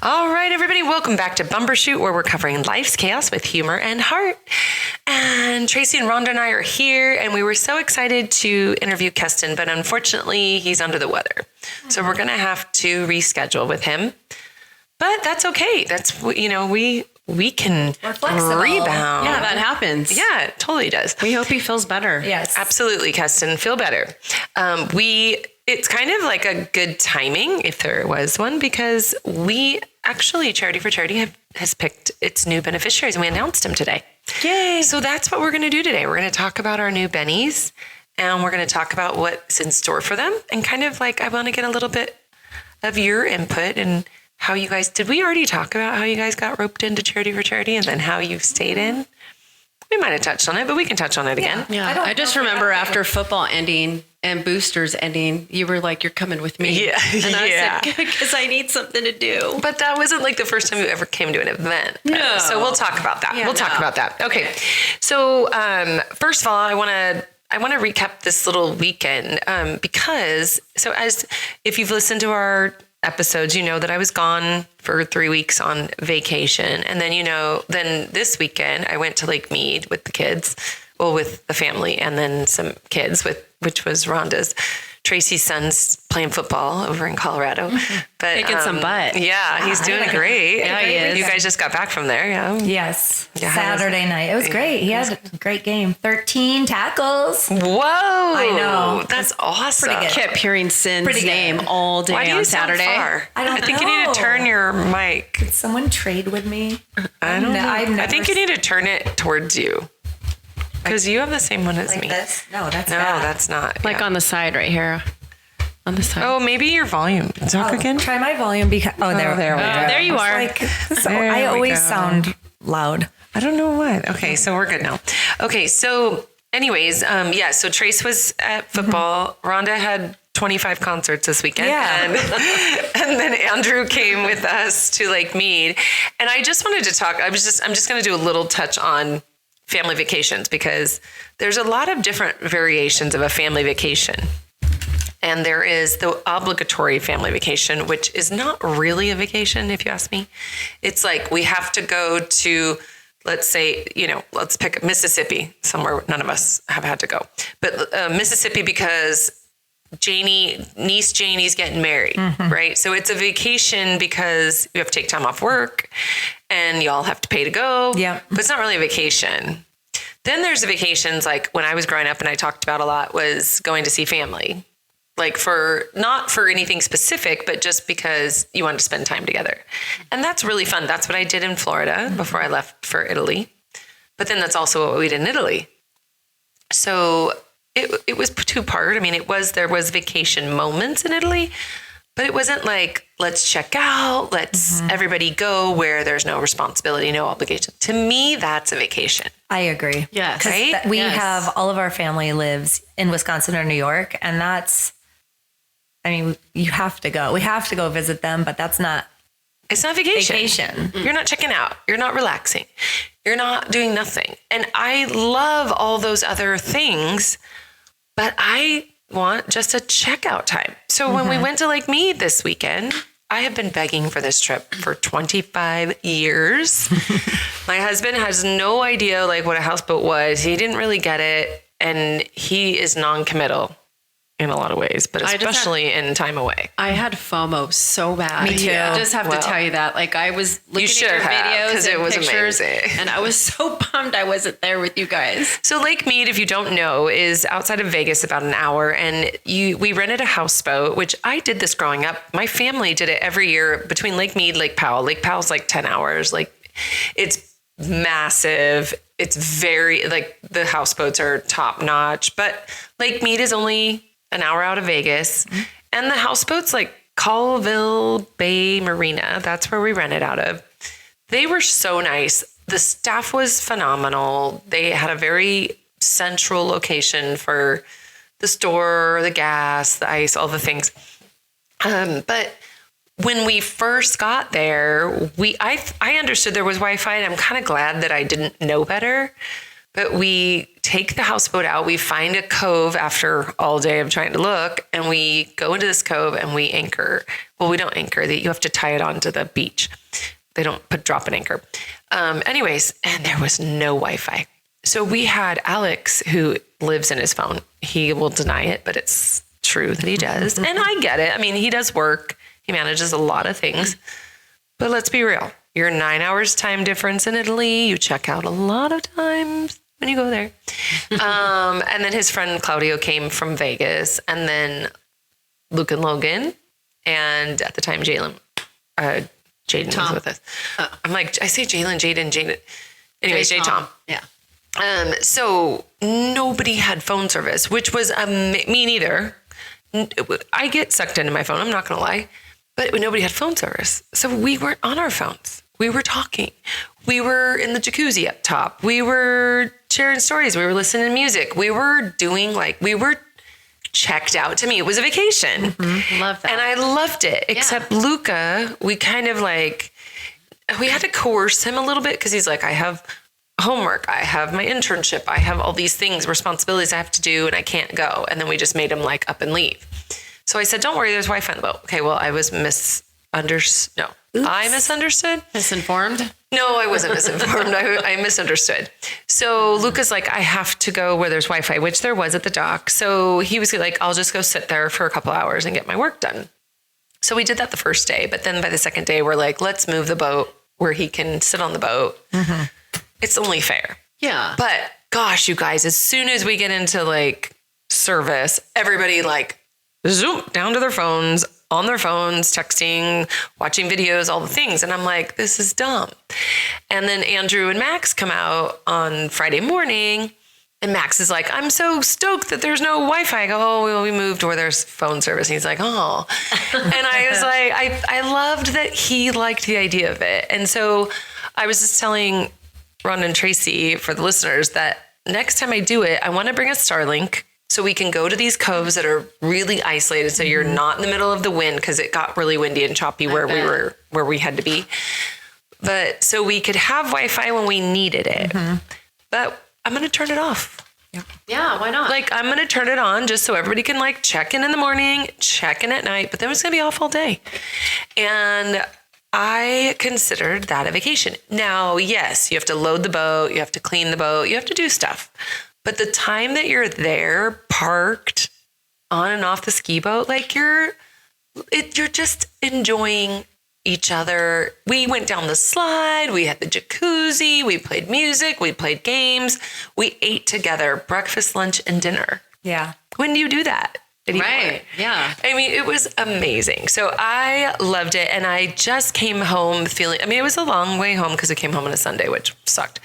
All right, everybody, welcome back to Bumbershoot, where we're covering life's chaos with humor and heart. And Tracy and Rhonda and I are here, and we were so excited to interview Keston, but unfortunately, he's under the weather. So we're going to have to reschedule with him. But that's okay. That's, we can rebound. Yeah, that happens. Yeah, it totally does. We hope he feels better. Yes. Absolutely, Keston. Feel better. It's kind of like a good timing, if there was one, because we actually, Charity for Charity has picked its new beneficiaries, and we announced them today. Yay. So that's what we're going to do today. We're going to talk about our new Bennies, and we're going to talk about what's in store for them. And kind of like, I want to get a little bit of your input and how you guys, did we already talk about how you guys got roped into Charity for Charity and then how you've stayed in? We might have touched on it, but we can touch on it again. Yeah. I just remember after football ending and boosters ending, you were like, you're coming with me. Yeah. And I said, because I need something to do. But that wasn't like the first time you ever came to an event. No. So we'll talk about that. Yeah, talk about that. Okay. So first of all, I want to recap this little weekend because as if you've listened to our episodes, you know that I was gone for 3 weeks on vacation. And then, then this weekend I went to Lake Mead with the kids, with the family and then some kids which was Rhonda's, Tracy's son's playing football over in Colorado. But kicking some butt. Yeah, he's doing great. Yeah, he is. You guys just got back from there, yeah? Yes. Yeah, Saturday night. It was great. He had a great game. 13 tackles. Whoa. I know. That's awesome. Pretty good. Kept hearing Sin's name all day Why do you on sound Saturday. far? I think you need to turn your mic. Could someone trade with me? I don't know. I think you need to turn it towards you. Because you have the same one as like me. this? No, that's No, bad. that's not. Like on the side right here. On the side. Oh, maybe your volume. Is that again? Try my volume because there we go. There you are. I always sound loud. I don't know what. Okay, so we're good now. Okay, so anyways, so Trace was at football. Rhonda had 25 concerts this weekend. Yeah. And then Andrew came with us to Lake Mead. And I just wanted to talk, I'm just going to do a little touch on family vacations because there's a lot of different variations of a family vacation. And there is the obligatory family vacation, which is not really a vacation, if you ask me. It's like we have to go to, let's say, let's pick Mississippi, somewhere none of us have had to go. But Mississippi because niece Janie's getting married, right? So it's a vacation because you have to take time off work and y'all have to pay to go. Yeah. But it's not really a vacation. Then there's the vacations like when I was growing up and I talked about a lot was going to see family. Like not for anything specific, but just because you wanted to spend time together. And that's really fun. That's what I did in Florida before I left for Italy. But then that's also what we did in Italy. So it was two-part. I mean, there was vacation moments in Italy, but it wasn't like, let's check out, let's everybody go where there's no responsibility, no obligation. To me, that's a vacation. I agree. Yes. Right? We have all of our family lives in Wisconsin or New York, and you have to go. We have to go visit them, but that's not. It's not vacation. Vacation. You're not checking out. You're not relaxing. You're not doing nothing. And I love all those other things, but I want just a checkout time. So when we went to Lake Mead this weekend, I have been begging for this trip for 25 years. My husband has no idea what a houseboat was. He didn't really get it. And he is non-committal in a lot of ways, but especially in time away. I had FOMO so bad. Me too. I just have to tell you that. I was looking at your videos and pictures, and I was so bummed I wasn't there with you guys. So Lake Mead, if you don't know, is outside of Vegas about an hour, and we rented a houseboat, which I did this growing up. My family did it every year between Lake Mead, Lake Powell. Lake Powell's 10 hours. It's massive. It's very, the houseboats are top notch, but Lake Mead is only an hour out of Vegas. And the houseboats Colville Bay Marina, that's where we rented out of. They were so nice. The staff was phenomenal. They had a very central location for the store, the gas, the ice, all the things. But when we first got there, I understood there was Wi-Fi, and I'm kind of glad that I didn't know better. But we take the houseboat out. We find a cove after all day of trying to look, and we go into this cove and we anchor. Well, we don't anchor. You have to tie it onto the beach. They don't drop an anchor. Anyways, and there was no Wi-Fi. So we had Alex, who lives in his phone. He will deny it, but it's true that he does. And I get it. I mean, he does work. He manages a lot of things. But let's be real. You're 9 hours time difference in Italy. You check out a lot of times when you go there. And then his friend Claudio came from Vegas, and then Luke and Logan, and at the time Jaden was with us. I'm like, I say Jalen, Jaden. Anyways, J-Tom. Yeah. So nobody had phone service, which was me neither. I get sucked into my phone, I'm not going to lie, but nobody had phone service. So we weren't on our phones. We were talking. We were in the jacuzzi up top. We were sharing stories. We were listening to music. We were doing we were checked out. To me, it was a vacation. Mm-hmm. Love that. And I loved it, except Luca, we kind of we had to coerce him a little bit because he's like, I have homework. I have my internship. I have all these things, responsibilities I have to do, and I can't go. And then we just made him up and leave. So I said, don't worry, there's Wi-Fi on the boat. Okay, well, I was misunderstood. No, oops. I misunderstood. Misinformed? No, I wasn't misinformed. I misunderstood. So Luca's like, I have to go where there's Wi-Fi, which there was at the dock. So he was like, I'll just go sit there for a couple hours and get my work done. So we did that the first day. But then by the second day, we're like, let's move the boat where he can sit on the boat. Mm-hmm. It's only fair. Yeah. But gosh, you guys, as soon as we get into service, everybody zoom down to their phones, on their phones, texting, watching videos, all the things. And I'm like, this is dumb. And then Andrew and Max come out on Friday morning, and Max is like, I'm so stoked that there's no Wi-Fi. I go, oh, well, we moved where there's phone service. And he's like, oh. And I was like, I loved that he liked the idea of it. And so I was just telling Ron and Tracy, for the listeners, that next time I do it, I want to bring a Starlink so we can go to these coves that are really isolated. So you're not in the middle of the wind, because it got really windy and choppy where we had to be. But so we could have Wi-Fi when we needed it. Mm-hmm. But I'm going to turn it off. Yeah, why not? I'm going to turn it on just so everybody can check in the morning, check in at night, but then it's going to be off all day. And I considered that a vacation. Now, yes, you have to load the boat, you have to clean the boat, you have to do stuff. But the time that you're there, parked on and off the ski boat, you're just enjoying each other. We went down the slide, we had the jacuzzi, we played music, we played games, we ate together, breakfast, lunch, and dinner. Yeah. When do you do that anymore? Right, yeah. I mean, it was amazing. So I loved it, and I just came home feeling, it was a long way home because I came home on a Sunday, which sucked.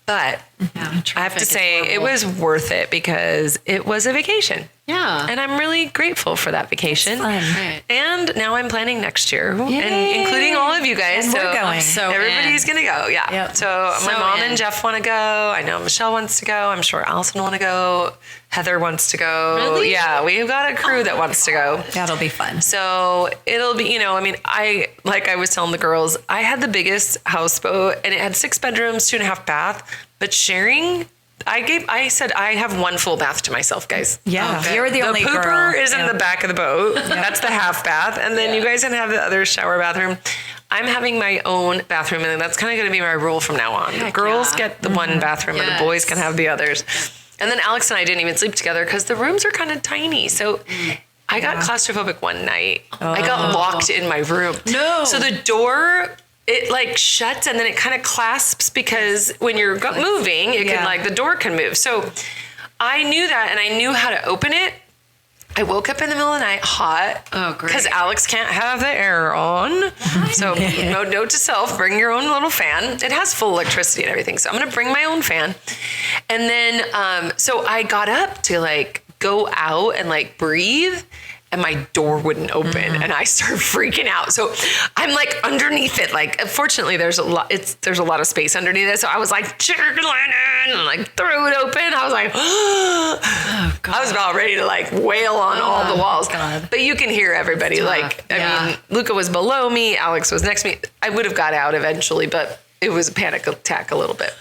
But I have to say it was worth it because it was a vacation. Yeah. And I'm really grateful for that vacation. Right. And now I'm planning next year, and including all of you guys. And so we're going. So everybody's going to go. Yeah. Yep. So my mom and Jeff want to go. I know Michelle wants to go. I'm sure Allison want to go. Heather wants to go. Really? Yeah. We've got a crew that wants to go. That'll be fun. So it'll be, I was telling the girls, I had the biggest houseboat, and it had 6 bedrooms, 2.5 bath, but sharing, I said I have one full bath to myself, guys. Yeah, okay. You're the only girl. The pooper is in the back of the boat. That's the half bath. And then you guys can have the other shower bathroom. I'm having my own bathroom, and that's kind of going to be my rule from now on. The girls get the one bathroom, and the boys can have the others. And then Alex and I didn't even sleep together because the rooms are kind of tiny. So I got claustrophobic one night. I got locked in my room. No. So the door, it shuts and then it kind of clasps, because when you're moving, it can the door can move. So I knew that, and I knew how to open it. I woke up in the middle of the night hot. Oh, great. Because Alex can't have the air on. So note to self, bring your own little fan. It has full electricity and everything. So I'm going to bring my own fan. And then, so I got up to go out and breathe, and my door wouldn't open, and I started freaking out. So I'm underneath it. Fortunately, there's a lot of space underneath it. So I was chicken linen, and threw it open. I was oh God. I was about ready to wail on all the walls. God. But you can hear everybody. I mean, Luca was below me, Alex was next to me. I would have got out eventually, but it was a panic attack a little bit.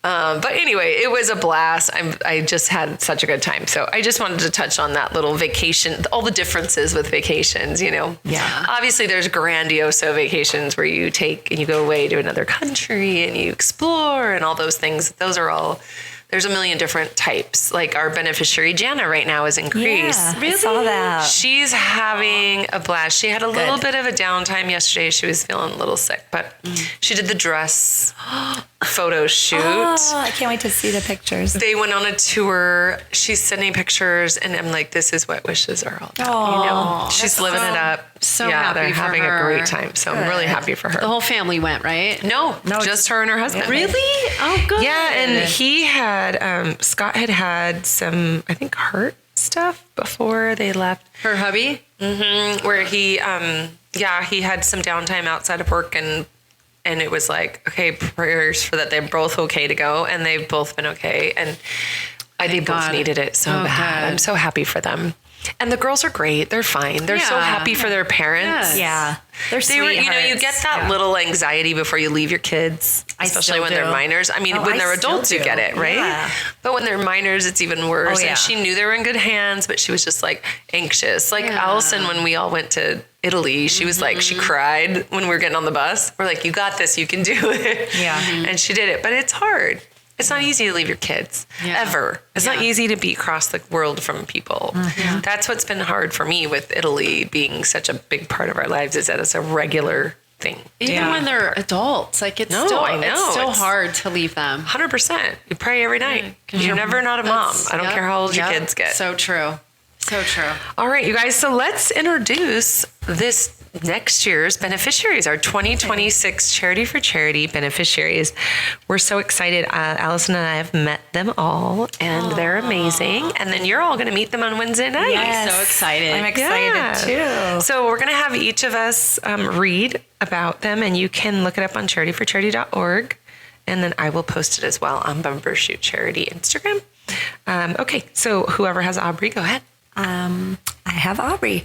But anyway, it was a blast. I just had such a good time. So I just wanted to touch on that little vacation, all the differences with vacations, you know. Yeah. Obviously, there's grandiose vacations where you take and you go away to another country and you explore and all those things. Those are all... There's a million different types. Like our beneficiary, Jana, right now is in Greece. Yeah, really? I saw that. She's having a blast. She had a little bit of a downtime yesterday. She was feeling a little sick, but she did the dress photo shoot. Oh, I can't wait to see the pictures. They went on a tour. She's sending pictures, and I'm like, this is what wishes are all about. Oh, you know, she's living it up. So yeah, happy they're for having her. a great time. So I'm really happy for her. The whole family went, right? No, just her and her husband. Really? Oh, good. Yeah, and he had, Scott had some, I think, heart stuff before they left. Her hubby? Mm-hmm. Where he, he had some downtime outside of work and it was like, okay, prayers for that they're both okay to go, and they've both been okay. And they both needed it so bad. God. I'm so happy for them. And the girls are great. They're fine. They're so happy for their parents. Yes. Yeah. They're They were, you know, you get that little anxiety before you leave your kids, especially when they're minors. I mean, when they're adults, you get it, right? Yeah. But when they're minors, it's even worse. Oh, yeah. And she knew they were in good hands, but she was just like anxious. Like Allison, when we all went to Italy, she was like, she cried when we were getting on the bus. We're like, you got this, you can do it. Yeah. And she did it, but it's hard. It's not easy to leave your kids, ever. It's not easy to be across the world from people. Mm-hmm. That's what's been hard for me with Italy being such a big part of our lives, is that it's a regular thing. Even when they're adults, like it's still hard to leave them. 100%. You pray every night. You're never not a mom. I don't care how old your kids get. So true. So true. All right, you guys. So let's introduce this next year's beneficiaries, our 2026 Charity for Charity beneficiaries. We're so excited. Allison and I have met them all, and they're amazing. And then you're all going to meet them on Wednesday night. Yes. So excited. I'm excited too. So we're going to have each of us read about them, and you can look it up on charityforcharity.org. And then I will post it as well on Bumper Shoot Charity Instagram. Okay, so whoever has Aubrey, go ahead. I have Aubrey.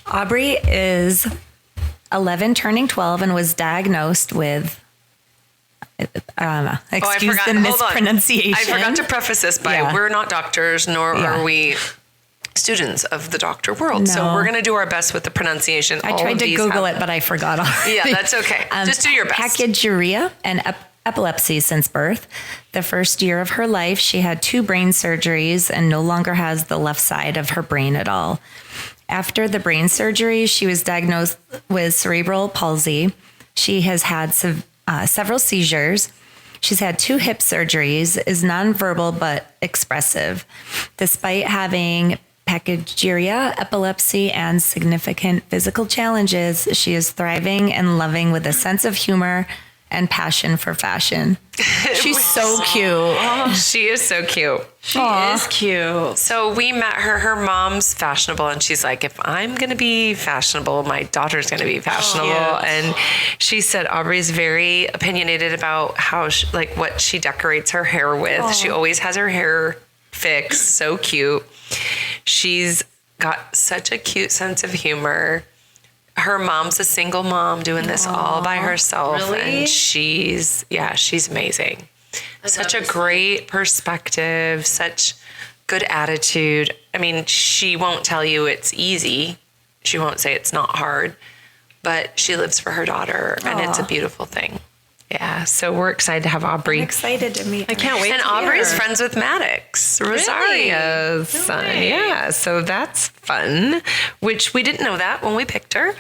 Aubrey is 11, turning 12, and was diagnosed with, excuse the mispronunciation. I forgot to preface this by we're not doctors, nor are we students of the doctor world. No. So we're going to do our best with the pronunciation. I tried to Google it, but I forgot already. Yeah, that's okay. Just do your best. Pachygyria and epilepsy since birth. The first year of her life, she had 2 brain surgeries and no longer has the left side of her brain at all. After the brain surgery, she was diagnosed with cerebral palsy. She has had several seizures. She's had 2 hip surgeries, is nonverbal but expressive. Despite having pachygyria, epilepsy, and significant physical challenges, she is thriving and loving with a sense of humor and passion for fashion. She's so cute. She is so cute. She is cute. So we met her. Her mom's fashionable, and she's like, if I'm going to be fashionable, my daughter's going to be fashionable. And she said Aubrey's very opinionated about how, what she decorates her hair with. She always has her hair fixed. So cute. She's got such a cute sense of humor. Her mom's a single mom doing this all by herself. Really? And she's amazing. Such a great perspective, such good attitude. I mean, she won't tell you it's easy. She won't say it's not hard, but she lives for her daughter, and it's a beautiful thing. Yeah, so we're excited to have Aubrey. I'm excited to meet her. I can't wait. And Aubrey's friends with Maddox, Rosario's son. Yeah, so that's fun, which we didn't know that when we picked her.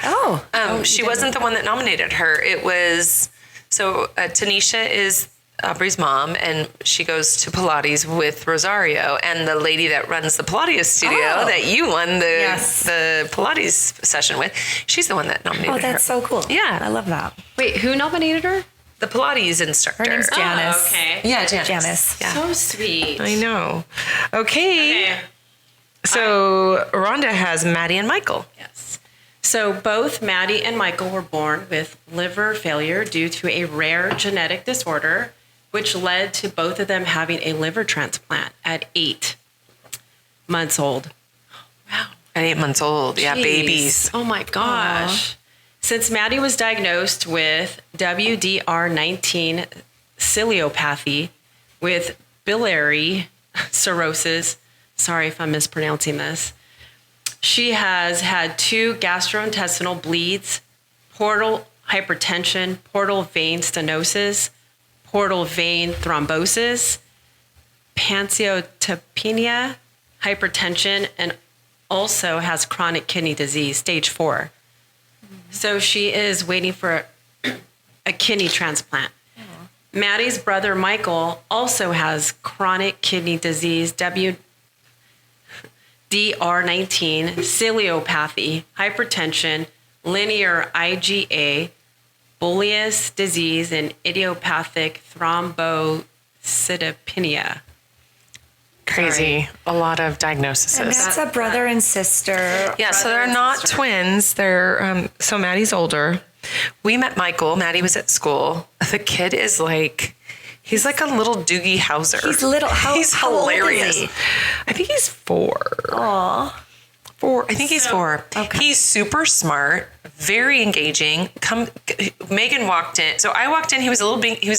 She wasn't the one that nominated her. It was, Tanisha is Aubrey's mom, and she goes to Pilates with Rosario, and the lady that runs the Pilates studio that you won the Pilates session with, she's the one that nominated her. Oh, that's so cool. Yeah. I love that. Wait, who nominated her? The Pilates instructor. Her name's Janice. Oh, okay. Yeah, Janice. Janice. Yeah. So sweet. I know. Okay. So Rhonda has Maddie and Michael. Yes. So both Maddie and Michael were born with liver failure due to a rare genetic disorder, which led to both of them having a liver transplant at 8 months old. Wow. At 8 months old. Yeah, Jeez. babies. Oh my gosh. Since Maddie was diagnosed with WDR19 ciliopathy with biliary cirrhosis, sorry if I'm mispronouncing this, she has had 2 gastrointestinal bleeds, portal hypertension, portal vein stenosis, portal vein thrombosis, pancytopenia, hypertension, and also has chronic kidney disease, stage 4. So she is waiting for a kidney transplant. Maddie's brother, Michael, also has chronic kidney disease, WDR19, ciliopathy, hypertension, linear IgA, bilious disease, and idiopathic thrombocytopenia. Crazy. Sorry. A lot of diagnoses. And that's a brother and sister. Yeah, so they're not twins. They're so Maddie's older. We met Michael. Maddie was at school. The kid is like, he's like a little Doogie Howser. He's little. He's hilarious. Old is he? I think he's 4. Aw. 4. I think he's 4. Okay. He's super smart, very engaging. Megan walked in. So I walked in. He was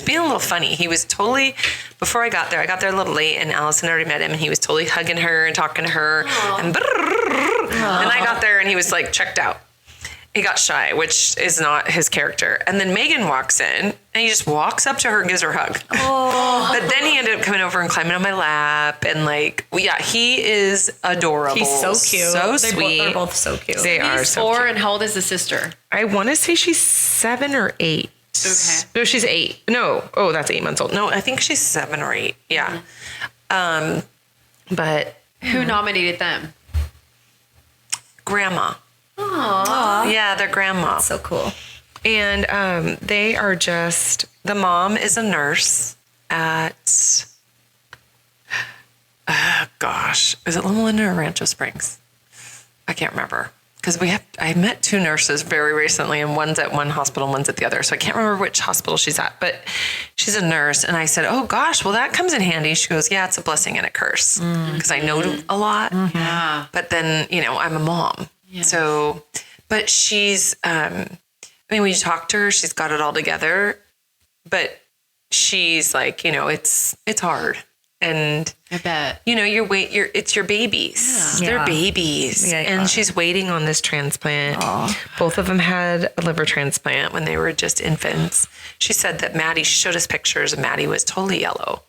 being a little funny. He was totally, before I got there a little late, and Allison already met him, and he was totally hugging her and talking to her. And I got there, and he was like checked out. He got shy, which is not his character. And then Megan walks in, and he just walks up to her and gives her a hug. Oh. But then he ended up coming over and climbing on my lap. And he is adorable. He's so cute. So sweet. They're both so cute. They are He's so 4, cute. and how old is the sister? I want to say she's 7 or 8. Okay. No, she's 8. No. Oh, that's 8 months old. No, I think she's 7 or 8. Yeah. But who nominated them? Grandma. Aww. Yeah, their grandma. So cool. And they are just, the mom is a nurse at, is it Loma Linda or Rancho Springs? I can't remember. Because I met 2 nurses very recently, and one's at one hospital, and one's at the other. So I can't remember which hospital she's at, but she's a nurse. And I said, oh gosh, well that comes in handy. She goes, yeah, it's a blessing and a curse. Because I know a lot. Mm-hmm. Yeah. But then, I'm a mom. Yes. So, but she's, when you talk to her, she's got it all together, but she's like, it's hard. And I bet, it's your babies. Yeah. They're babies. Yeah, and she's waiting on this transplant. Aww. Both of them had a liver transplant when they were just infants. She said that she showed us pictures, and Maddie was totally yellow.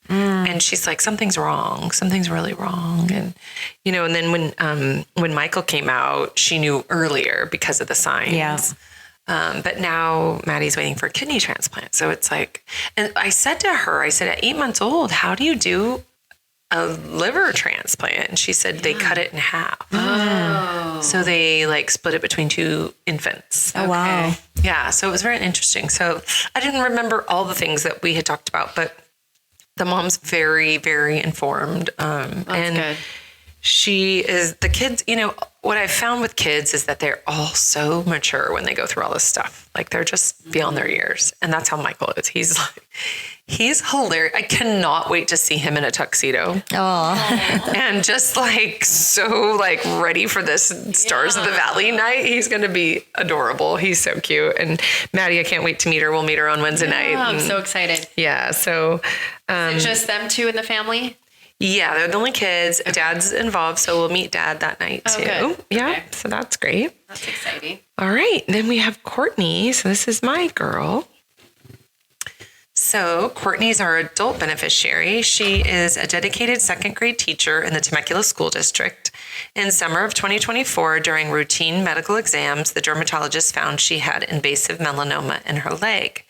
And she's like, something's wrong. Something's really wrong. And, and then when Michael came out, she knew earlier because of the signs. Yeah. But now Maddie's waiting for a kidney transplant. So it's like, and I said to her, at 8 months old, how do you do a liver transplant? And she said they cut it in half. Oh. So they split it between 2 infants. Oh, wow. Yeah. So it was very interesting. So I didn't remember all the things that we had talked about, but the mom's very, very informed. That's and good. She is, the kids, what I've found with kids is that they're all so mature when they go through all this stuff. They're just beyond their years. And that's how Michael is. He's hilarious. I cannot wait to see him in a tuxedo. Oh. And just so ready for this Stars of the Valley night. He's going to be adorable. He's so cute. And Maddie, I can't wait to meet her. We'll meet her on Wednesday night. I'm so excited. Yeah. So, is it just them 2 in the family? Yeah, they're the only kids. Okay. Dad's involved, so we'll meet Dad that night too. Good. Yeah, okay. So that's great. That's exciting. All right, then we have Courtney. So this is my girl. So Courtney's our adult beneficiary. She is a dedicated 2nd grade teacher in the Temecula School District. In summer of 2024, during routine medical exams, the dermatologist found she had invasive melanoma in her leg.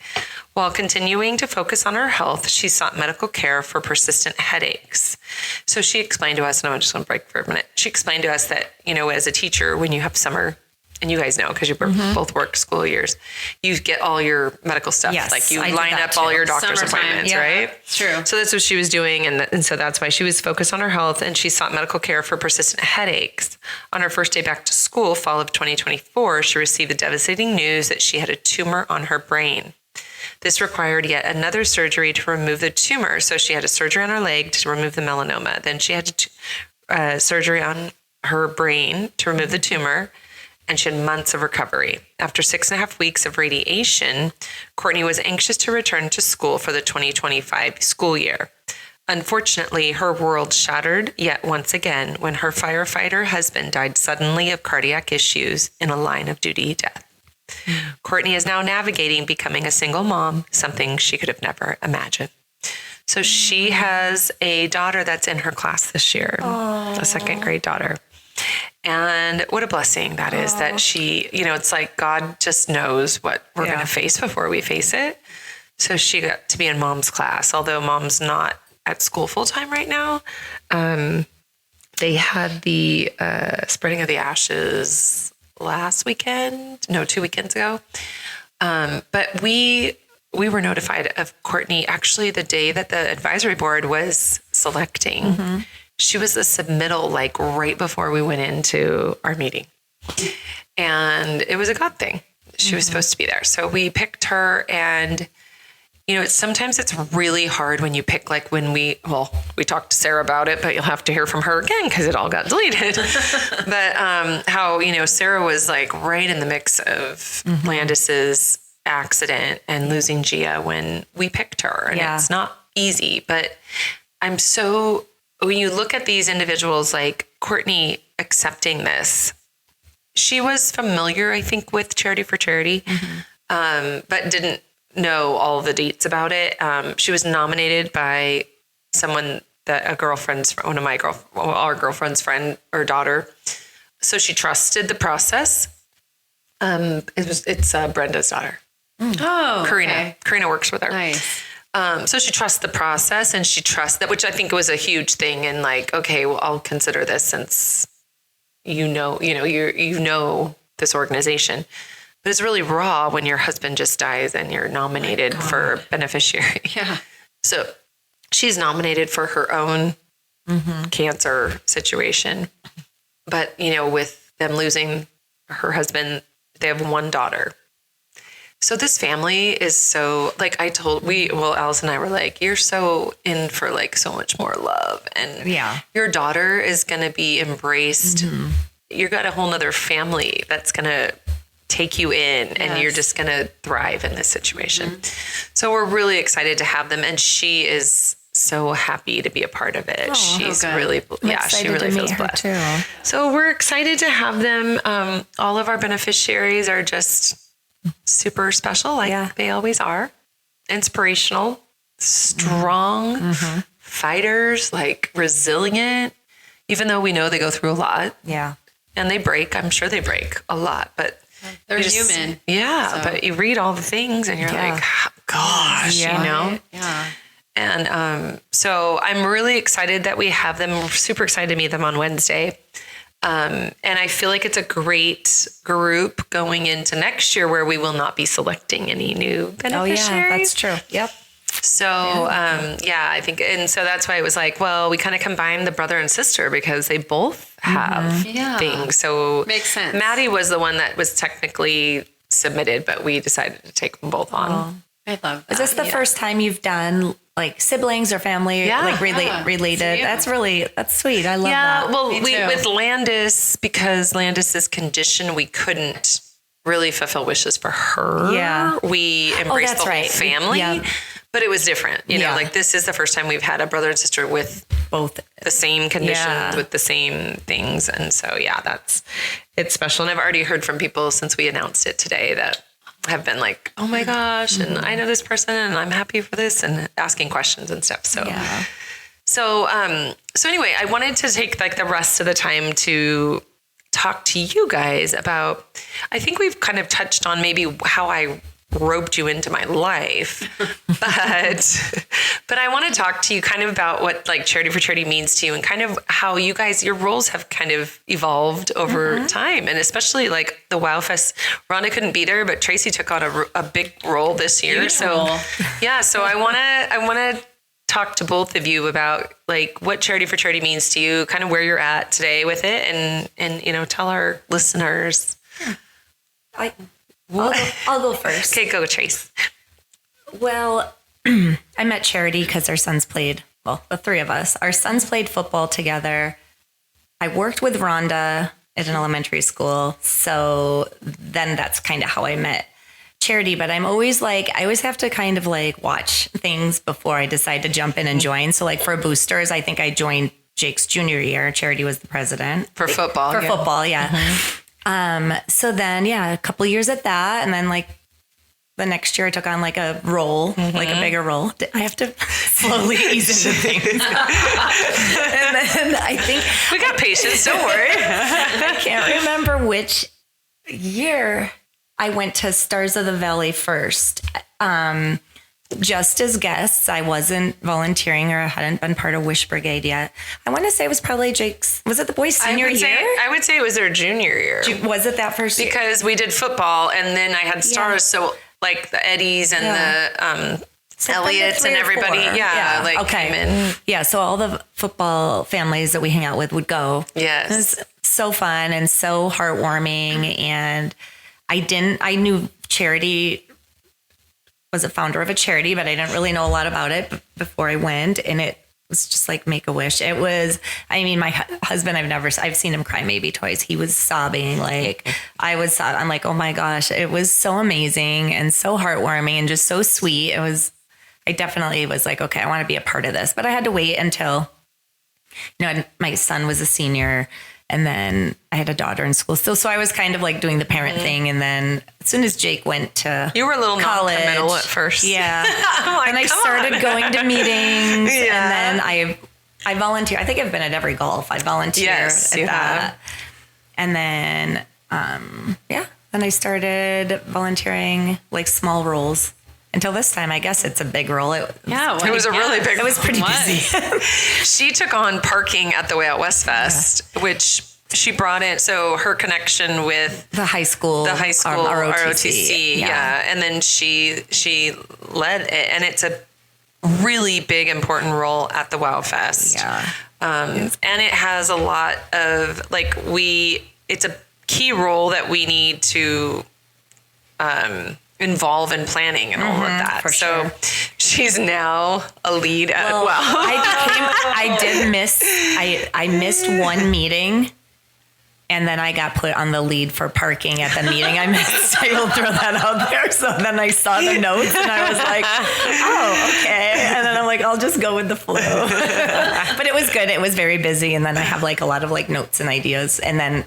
While continuing to focus on her health, she sought medical care for persistent headaches. So she explained to us, and I'm just going to break for a minute. She explained to us that, as a teacher, when you have summer, and you guys know because you both work school years, you get all your medical stuff. Yes, you line up all your doctor's appointments, right? It's true. So that's what she was doing. And so that's why she was focused on her health, and she sought medical care for persistent headaches. On her first day back to school, fall of 2024, she received the devastating news that she had a tumor on her brain. This required yet another surgery to remove the tumor. So she had a surgery on her leg to remove the melanoma. Then she had surgery on her brain to remove the tumor. and she had months of recovery. After 6.5 weeks of radiation, Courtney was anxious to return to school for the 2025 school year. Unfortunately, her world shattered yet once again when her firefighter husband died suddenly of cardiac issues in a line of duty death. Courtney is now navigating becoming a single mom, something she could have never imagined. So she has a daughter that's in her class this year, a second grade daughter. And what a blessing that is that she, it's like God just knows what we're going to face before we face it. So she got to be in mom's class, although mom's not at school full time right now. They had the spreading of the ashes last weekend, 2 weekends ago. But we were notified of Courtney actually the day that the advisory board was selecting. Mm-hmm. She was a submittal like right before we went into our meeting. And it was a God thing. She was supposed to be there. So we picked her, and sometimes it's really hard when you pick, like when we talked to Sarah about it, but you'll have to hear from her again because it all got deleted. But how, Sarah was like right in the mix of Landis's accident and losing Gia when we picked her. And it's not easy, but when you look at these individuals like Courtney accepting this, she was familiar, I think, with Charity for Charity, but didn't know all the deets about it. She was nominated by someone that our girlfriend's friend or daughter. So she trusted the process. It's Brenda's daughter. Oh, Karina. Okay. Karina works with her. Nice. So she trusts the process, and she trusts that, which I think was a huge thing. And like, okay, well, I'll consider this since you know this organization. But it's really raw when your husband just dies and you're nominated for beneficiary. Yeah. So she's nominated for her own cancer situation. But, with them losing her husband, they have one daughter. So this family is so, like Alice and I were like, you're so in for like so much more love. And your daughter is going to be embraced. You've got a whole nother family that's going to take you in, and you're just going to thrive in this situation. So we're really excited to have them. And she is so happy to be a part of it. She's really, she really feels blessed. Too. So we're excited to have them. All of our beneficiaries are just super special, like they always are. Inspirational, strong, fighters, like resilient, even though we know they go through a lot. Yeah. And they break. I'm sure they break a lot, but they're human. Yeah. So. But you read all the things and you're like, gosh, Yeah. And so I'm really excited that we have them. We're super excited to meet them on Wednesday. And I feel like it's a great group going into next year where we will not be selecting any new beneficiaries. Oh, yeah, that's true. Yep. So, I think, and so that's why it was like, well, we kind of combined the brother and sister because they both have things. So makes sense. Maddie was the one that was technically submitted, but we decided to take them both on. Oh, I love that. Is this the first time you've done like siblings or family related? That's sweet. I love that. Well, with Landis, because Landis's condition, we couldn't really fulfill wishes for her. Yeah. We embraced the whole family. Yeah. But it was different, like this is the first time we've had a brother and sister with both the same conditions, with the same things. And so, it's special. And I've already heard from people since we announced it today that have been like, oh my gosh, and I know this person and I'm happy for this, and asking questions and stuff. So, so anyway, I wanted to take like the rest of the time to talk to you guys about, I think we've kind of touched on maybe how I roped you into my life, but I want to talk to you kind of about what like Charity for Charity means to you, and kind of how you guys, your roles have kind of evolved over time, and especially like the Wow Fest. Rhonda couldn't be there, but Tracy took on a big role this year. Beautiful. So I want to talk to both of you about like what Charity for Charity means to you, kind of where you're at today with it, and tell our listeners. I'll go first. Okay, go, Trace. Well, I met Charity because our sons played, the three of us, our sons played football together. I worked with Rhonda at an elementary school. So then that's kind of how I met Charity. But I'm always like, I always have to kind of like watch things before I decide to jump in and join. So like for boosters, I think I joined Jake's junior year. Charity was the president. For football. For football, yeah. Mm-hmm. So then, a couple years at that. And then like the next year I took on like a role, like a bigger role. I have to slowly ease into things. And then I think... We got patience, don't worry. I can't remember which year I went to Stars of the Valley first. Just as guests. I wasn't volunteering or I hadn't been part of Wish Brigade yet. I want to say it was probably Jake's. Was it the boys' senior year? I would say it was their junior year. Was it that first year? Because we did football and then I had stars. So like the Eddies and the Elliots and everybody. Came in. Yeah. So all the football families that we hang out with would go. Yes. It was so fun and so heartwarming. And I knew Charity was a founder of a charity, but I didn't really know a lot about it before I went. And it was just like Make-A-Wish. It was, my husband, I've seen him cry maybe twice. He was sobbing. Like I'm like, oh my gosh, it was so amazing and so heartwarming and just so sweet. I definitely was like, okay, I want to be a part of this, but I had to wait until, my son was a senior. And then I had a daughter in school still. So I was kind of like doing the parent thing. And then as soon as Jake went to You were a little college, non-committal at first. Yeah. Like, and I started going to meetings. Yeah. And then I volunteer. I think I've been at every golf. I volunteer at that. And then, then I started volunteering like small roles. Until this time, I guess it's a big role. It was a really big. It was pretty busy. She took on parking at the Way Out West Fest, which she brought in. So her connection with the high school, ROTC, and then she led it, and it's a really big, important role at the Wow Fest. Yeah, and it has a lot of it's a key role that we need to. Involve in planning and all of that. So she's now a lead at I missed one meeting and then I got put on the lead for parking at the meeting I missed. I will throw that out there. So then I saw the notes and I was like, oh, okay. And then I'm like, I'll just go with the flow. But it was good. It was very busy. And then I have like a lot of like notes and ideas. And then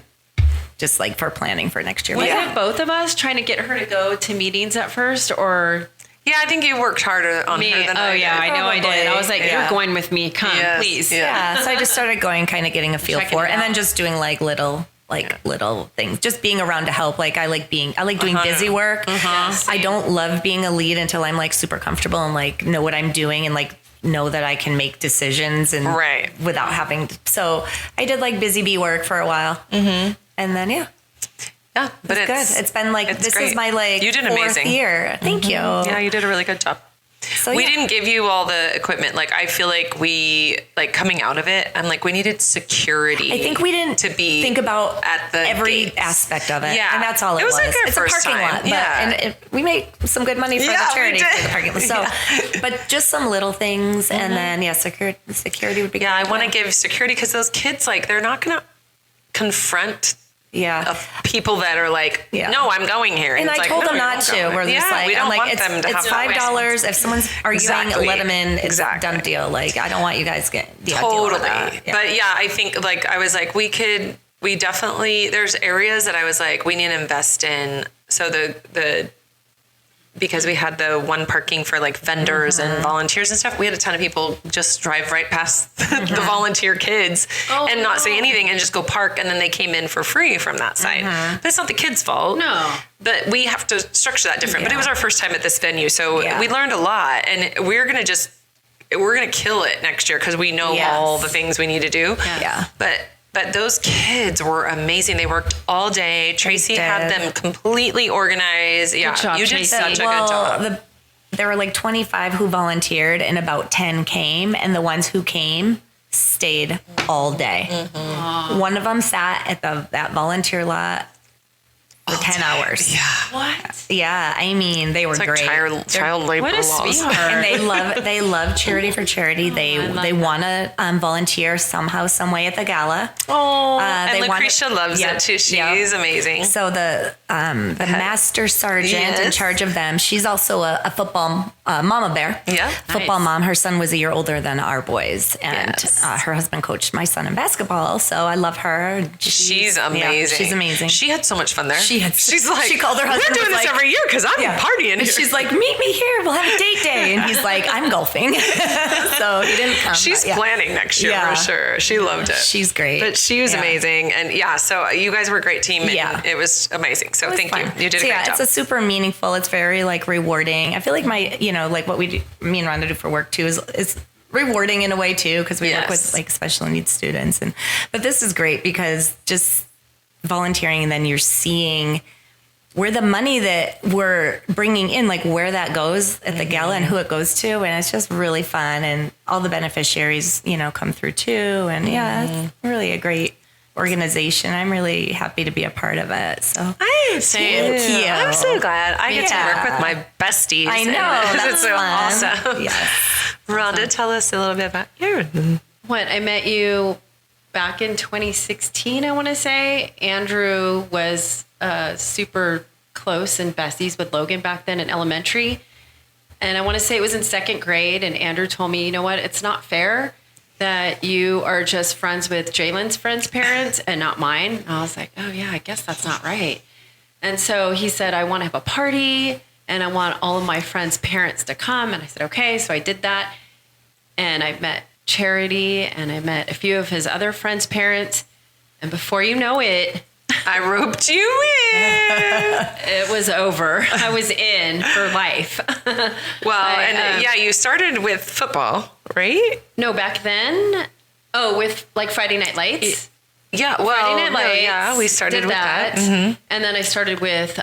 just like for planning for next year. Was it both of us trying to get her to go to meetings at first, or? Yeah, I think you worked harder on her than I did. I know I did. I was like, you're going with me. Come, please. Yeah. So I just started going, kind of getting a feel for it. And then just doing like little things, just being around to help. Like I like doing busy work. I don't love being a lead until I'm like super comfortable and like know what I'm doing and like know that I can make decisions and without having to. So I did like busy bee work for a while. And then, but it's good. It's been like, this great. is my like you did fourth amazing. year. Thank you. Yeah, you did a really good job. So we didn't give you all the equipment. Like, I feel like we, like coming out of it, I'm like, we needed security. I think we didn't think about at the every gates. Aspect of it. Yeah. And that's all it was. Like our it's first a parking time. lot. But, Yeah. and we make some good money for the charity for the parking lot. So, but just some little things. And then, security would be good. Yeah, I want to give security because those kids, like, they're not going to confront people that are like, no, I'm going here. And I like, told no, them not to. We're just like, we don't want it's them to have $5. If someone's arguing, let them in. It's a done deal. Like, I don't want you guys to deal with that. But I think like, I was like, we definitely, there's areas that I was like, we need to invest in. So because we had the one parking for like vendors and volunteers and stuff, we had a ton of people just drive right past the volunteer kids and not say anything and just go park. And then they came in for free from that side. But it's not the kids' fault. No. But we have to structure that different. But it was our first time at this venue. So we learned a lot, and we're going to kill it next year because we know all the things we need to do. Yeah. But those kids were amazing. They worked all day. Tracy had them completely organized. Yeah, good job, you did Tracy. such a good job. There were like 25 who volunteered and about 10 came. And the ones who came stayed all day. One of them sat at that volunteer lot for 10 hours. Yeah. What? Yeah, I mean, they were It's like great. child labor What a laws. sweetheart. And they love Charity for Charity. They want to volunteer somehow, some way at the gala. Oh, they and Lucretia loves it too. She's amazing. So the master sergeant in charge of them, she's also a football mama bear. Yeah. Football mom. Her son was a year older than our boys, and Yes. her husband coached my son in basketball. So I love her. She's amazing. Yeah, she's amazing. She had so much fun there. She's like, she called her husband. We're doing this every year because I'm partying And here. she's like, meet me here. We'll have a date day. And he's like, I'm golfing. So he didn't come. She's but planning next year for sure. She loved it. She's great. But she was amazing. And so you guys were a great team. And it was amazing. So thank you. You did a great job. It's a super meaningful. It's very like rewarding. I feel like like what me and Rhonda do for work too is rewarding in a way too, because we work with like special needs students. But this is great because just volunteering, and then you're seeing where the money that we're bringing in, like where that goes at the gala and who it goes to. And it's just really fun. And all the beneficiaries, come through too. And it's really a great organization. I'm really happy to be a part of it. So Thank you. I'm so glad I get to work with my besties. I know. That's so fun. awesome. Yes. Rhonda, tell us a little bit about you. What? I met you back in 2016, I want to say. Andrew was super close and besties with Logan back then in elementary. And I want to say it was in second grade. And Andrew told me, you know what? It's not fair that you are just friends with Jalen's friends' parents and not mine. And I was like, oh, yeah, I guess that's not right. And so he said, I want to have a party and I want all of my friends' parents to come. And I said, okay. So I did that. And I met Charity and I met a few of his other friends' parents. And before you know it, I roped you in. It was over. I was in for life. You started with football, right? No, back then. Oh, with like Friday Night Lights. Yeah, well, Friday Night Lights. yeah, we started with that. Mm-hmm. And then I started with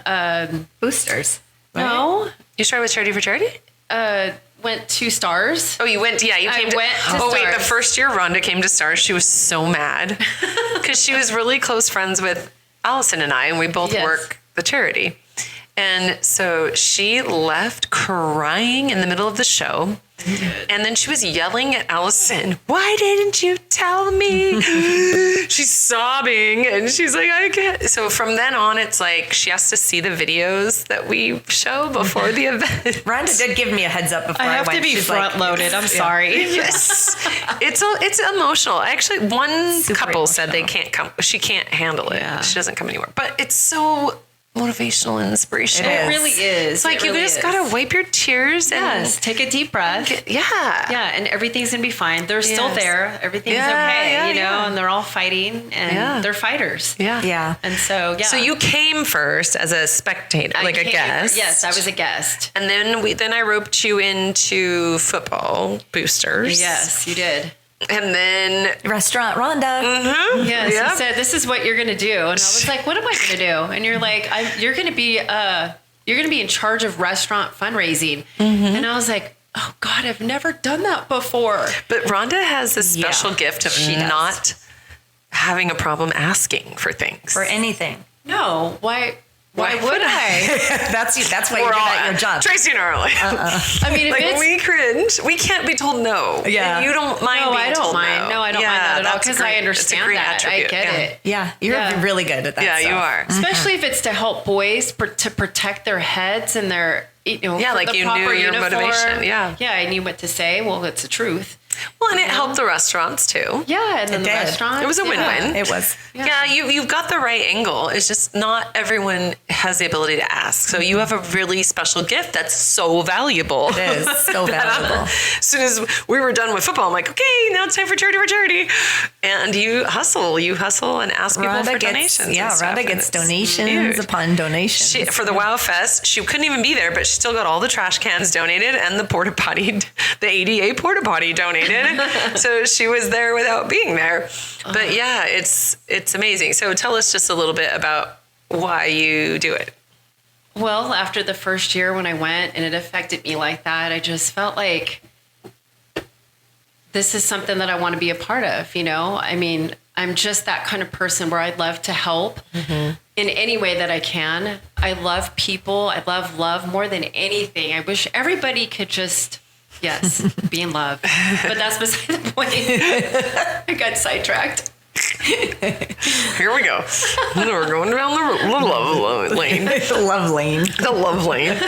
Boosters. no. You started with Charity for Charity? Went to Stars. Oh, you went. Yeah, you came. went to Oh, wait, Stars. the first year Rhonda came to Stars, she was so mad because she was really close friends with Allison and I, and we both work the charity. And so she left crying in the middle of the show. And then she was yelling at Allison, why didn't you tell me? She's sobbing and she's like, I can't. So from then on, it's like she has to see the videos that we show before the event. Rhonda did give me a heads up before I went. I have to be front loaded. I'm sorry. Yes. It's emotional. Actually, one couple said they can't come. She can't handle it. Yeah. She doesn't come anymore. But it's so motivational and inspirational. It really is. It's like you just gotta wipe your tears and take a deep breath. Yeah, and everything's gonna be fine. They're still there. Everything's okay, and they're all fighting, and they're fighters. Yeah. And so So you came first as a spectator, a guest. Yes, I was a guest. And then I roped you into football boosters. Yes, you did. And then Restaurant Rhonda. Mm-hmm. Yes, you said this is what you're gonna do, and I was like, "What am I gonna do?" And you're like, "You're gonna be in charge of restaurant fundraising," and I was like, "Oh God, I've never done that before." But Rhonda has this special gift of not having a problem asking for things. For anything. No, why would I? That's why you're good at your job. Tracy and Arlie. I mean, if it's we cringe. We can't be told no. Yeah. And you don't mind being I don't told mind. No, I don't mind that at all that's because great. I It's a understand great that. attribute. I get it. Yeah, you're really good at that. Yeah, stuff. you are. Especially if it's to help boys to protect their heads and their, like the you proper knew your uniform. motivation. Yeah. Yeah, I knew what to say. Well, it's the truth. Well, and it helped the restaurants too. Yeah, and then the did. restaurant. It was a win-win. It was. Yeah, you've got the right angle. It's just not everyone has the ability to ask. So you have a really special gift that's so valuable. It is so valuable. As soon as we were done with football, I'm like, okay, now it's time for charity. And you hustle and ask people for donations. Yeah, Rhonda gets donations upon donations. For the Wow Fest, she couldn't even be there, but she still got all the trash cans donated and the ADA porta potty donated. So she was there without being there. But yeah, it's amazing. So tell us just a little bit about why you do it. Well, after the first year when I went and it affected me like that, I just felt like this is something that I want to be a part of, I mean, I'm just that kind of person where I'd love to help. in any way that I can. I love people. I love love more than anything. I wish everybody could just, be in love. But that's beside the point. I got sidetracked. Here we go. We're going down the love lane. The love lane. The love lane.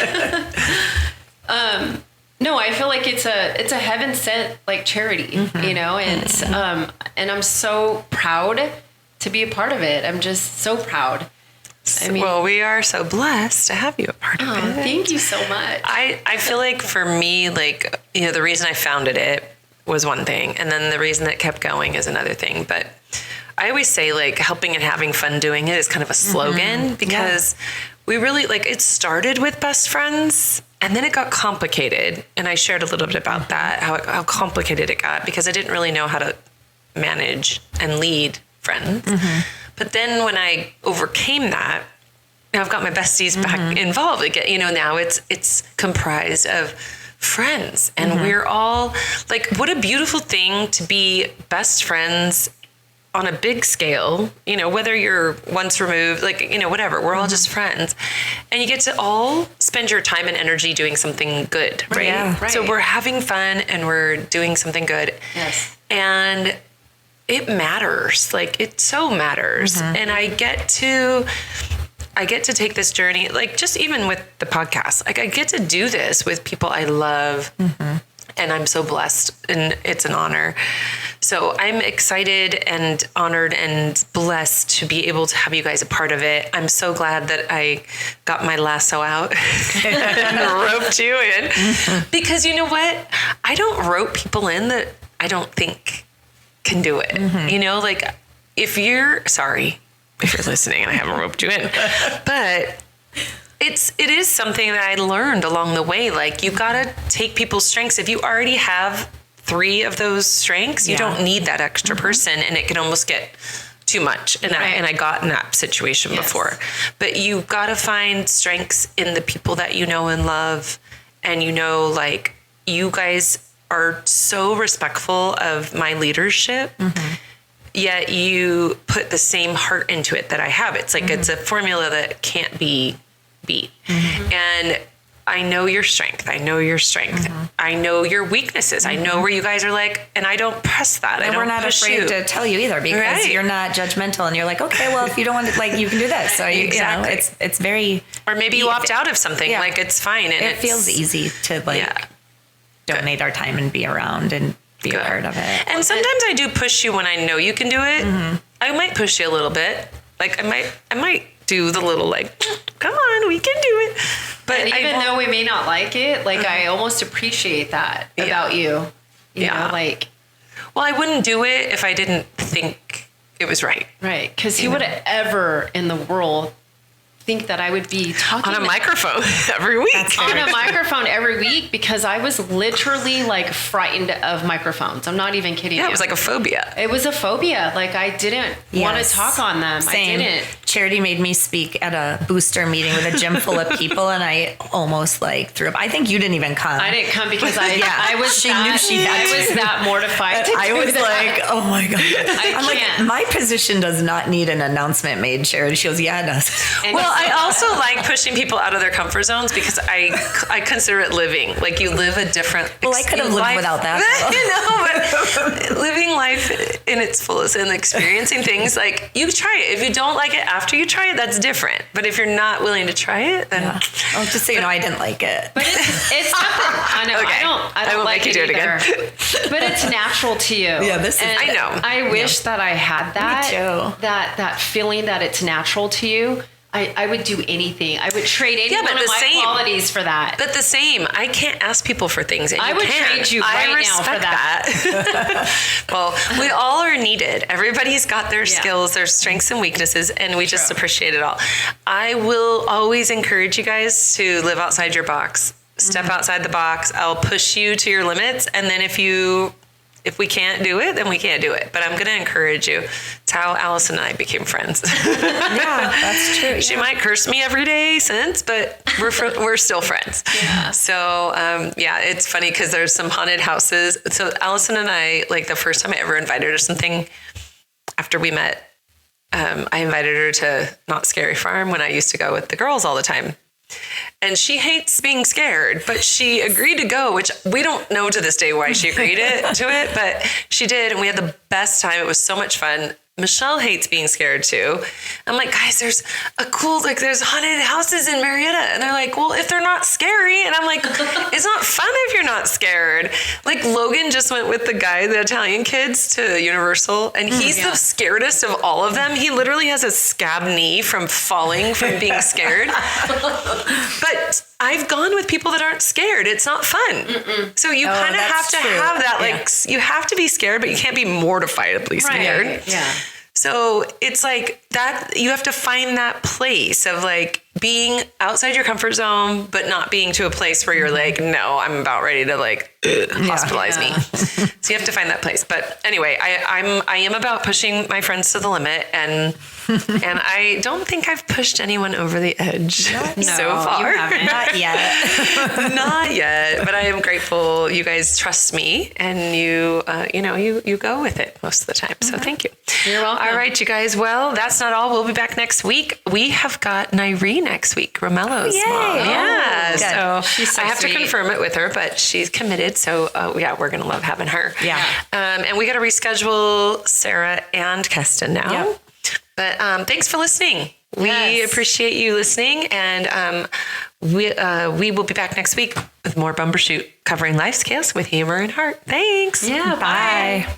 No, I feel like it's a heaven sent like charity, you know, and I'm so proud to be a part of it. I'm just so proud. I mean, well, we are so blessed to have you a part of it. Thank you so much. I feel like for me, like, you know, the reason I founded it was one thing, and then the reason that kept going is another thing. But I always say, like, helping and having fun doing it is kind of a slogan because we really, like, it started with best friends and then it got complicated. And I shared a little bit about that, how complicated it got because I didn't really know how to manage and lead friends. But then when I overcame that, now I've got my besties back involved again. You know, now it's comprised of friends, and we're all like, what a beautiful thing to be best friends on a big scale. You know, whether you're once removed, like, you know, whatever. We're all just friends, and you get to all spend your time and energy doing something good, right? Yeah. Right. So we're having fun and we're doing something good. Yes. And it matters. Like, it so matters. And I get to take this journey, like, just even with the podcast, like, I get to do this with people I love, and I'm so blessed, and it's an honor. So I'm excited and honored and blessed to be able to have you guys a part of it. I'm so glad that I got my lasso out and roped you in, because you know what? I don't rope people in that I don't think can do it. You know, like, if you're listening and I haven't roped you in, but it is something that I learned along the way. Like, you got to take people's strengths. If you already have 3 of those strengths, you don't need that extra person, and it can almost get too much. And I got in that situation before, but you got to find strengths in the people that you know and love. And, you know, like, you guys are so respectful of my leadership, yet you put the same heart into it that I have. It's like, it's a formula that can't be beat. And I know your strength. I know your strength. I know your weaknesses. I know where you guys are like, and I don't press that. And we're not afraid to tell you either, because you're not judgmental, and you're like, okay, well, if you don't want to, like, you can do this. So you know, it's very, or maybe you opt out of something. Like, it's fine. And it feels easy to, like, donate our time and be around and be a part of it. And sometimes I do push you when I know you can do it. I might push you a little bit. Like, I might do the little, like, come on, we can do it. But even though we may not like it, like, I almost appreciate that about you. You know, like, well, I wouldn't do it if I didn't think it was right. Right. Because who would have ever in the world think that I would be talking on a microphone every week. On a microphone every week, because I was literally, like, frightened of microphones. I'm not even kidding. Yeah, it was like a phobia. It was a phobia. Like, I didn't want to talk on them. Same. I didn't. Charity made me speak at a booster meeting with a gym full of people, and I almost, like, threw up. I think you didn't even come. I didn't come because I was she knew she had I was that mortified. I was like, oh my God. I'm can't. like, my position does not need an announcement made, Charity. She goes, yeah, it does. Well, I also like pushing people out of their comfort zones, because I consider it living. Like, you live a different Well, I could have lived without that. You know, but living life in its fullest and experiencing things, like, you try it. If you don't like it after you try it, that's different. But if you're not willing to try it, then Oh, just so you know, I didn't like it. But it's something. I know. Okay. I don't like make you it do it either. again. But it's natural to you. Yeah, this is. And I know. I wish that I had that. Me too. That feeling that it's natural to you. I would do anything. I would trade any one of my qualities for that. But the same, I can't ask people for things. And I would trade you right now for that. Well, we all are needed. Everybody's got their skills, their strengths and weaknesses, and we just appreciate it all. I will always encourage you guys to live outside your box. Step outside the box. I'll push you to your limits, and then if we can't do it, then we can't do it. But I'm going to encourage you. It's how Allison and I became friends. Yeah, that's true. She might curse me every day since, but we're still friends. Yeah. So, it's funny because there's some haunted houses. So Allison and I, like, the first time I ever invited her to something after we met, I invited her to Not Scary Farm when I used to go with the girls all the time. And she hates being scared, but she agreed to go, which we don't know to this day why she agreed to it, but she did. And we had the best time. It was so much fun. Michelle hates being scared too. I'm like, guys, there's there's haunted houses in Marietta. And they're like, well, if they're not scary. And I'm like, it's not fun if you're not scared. Like Logan just went with the Italian kids to Universal, and he's the scaredest of all of them. He literally has a scab knee from falling from being scared. But I've gone with people that aren't scared. It's not fun. So you kind of have to have that, you have to be scared, but you can't be mortifiedly scared. Right. Yeah. So it's like that, you have to find that place of like being outside your comfort zone, but not being to a place where you're like, no, I'm about ready to hospitalize me. So you have to find that place. But anyway, I am about pushing my friends to the limit, and I don't think I've pushed anyone over the edge so far. You haven't. Not yet. Not yet, but I am grateful you guys trust me, and you go with it most of the time. So thank you. You're welcome. All right, you guys. Well, that's not all. We'll be back next week. We have got Nairi next week, Romello's mom. Yeah. So She's so I have sweet. to confirm it with her, but she's committed. So we're going to love having her. Yeah. And we got to reschedule Sarah and Keston now. Yep. But thanks for listening. We Yes. appreciate you listening, and we will be back next week with more Bumbershoot covering life's chaos with humor and heart. Thanks. Yeah. Bye. Bye.